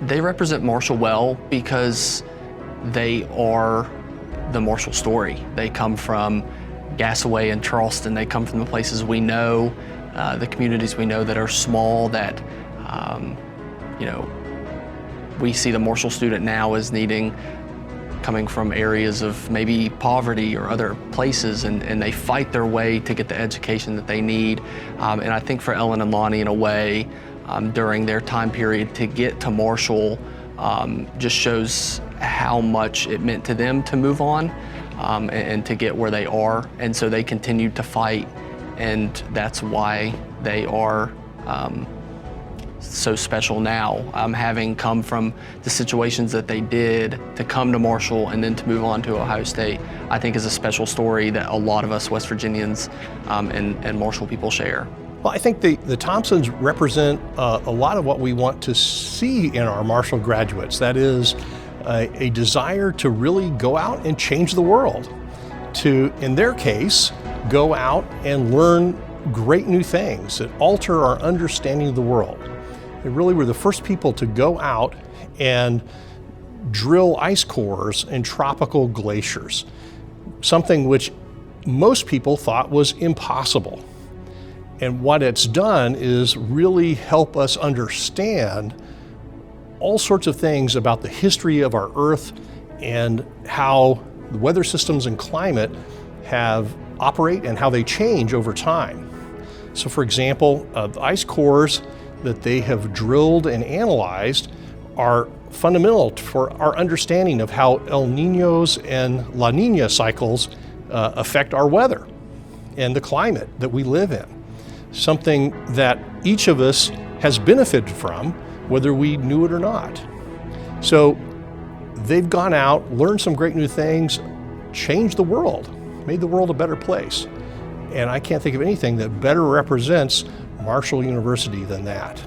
They represent Marshall well because they are the Marshall story. They come from Gassaway and Charleston. They come from the places we know, the communities we know that are small, that, we see the Marshall student now as coming from areas of maybe poverty or other places, and they fight their way to get the education that they need. And I think for Ellen and Lonnie, in a way, during their time period to get to Marshall, just shows how much it meant to them to move on and to get where they are. And so they continued to fight, and that's why they are so special now. Having come from the situations that they did, to come to Marshall and then to move on to Ohio State, I think is a special story that a lot of us West Virginians and Marshall people share. Well, I think the Thompsons represent a lot of what we want to see in our Marshall graduates. That is a desire to really go out and change the world, to, in their case, go out and learn great new things that alter our understanding of the world. They really were the first people to go out and drill ice cores in tropical glaciers, something which most people thought was impossible. And what it's done is really help us understand all sorts of things about the history of our Earth and how the weather systems and climate operate and how they change over time. So for example, the ice cores that they have drilled and analyzed are fundamental for our understanding of how El Niños and La Niña cycles affect our weather and the climate that we live in. Something that each of us has benefited from, whether we knew it or not. So they've gone out, learned some great new things, changed the world, made the world a better place. And I can't think of anything that better represents Marshall University than that.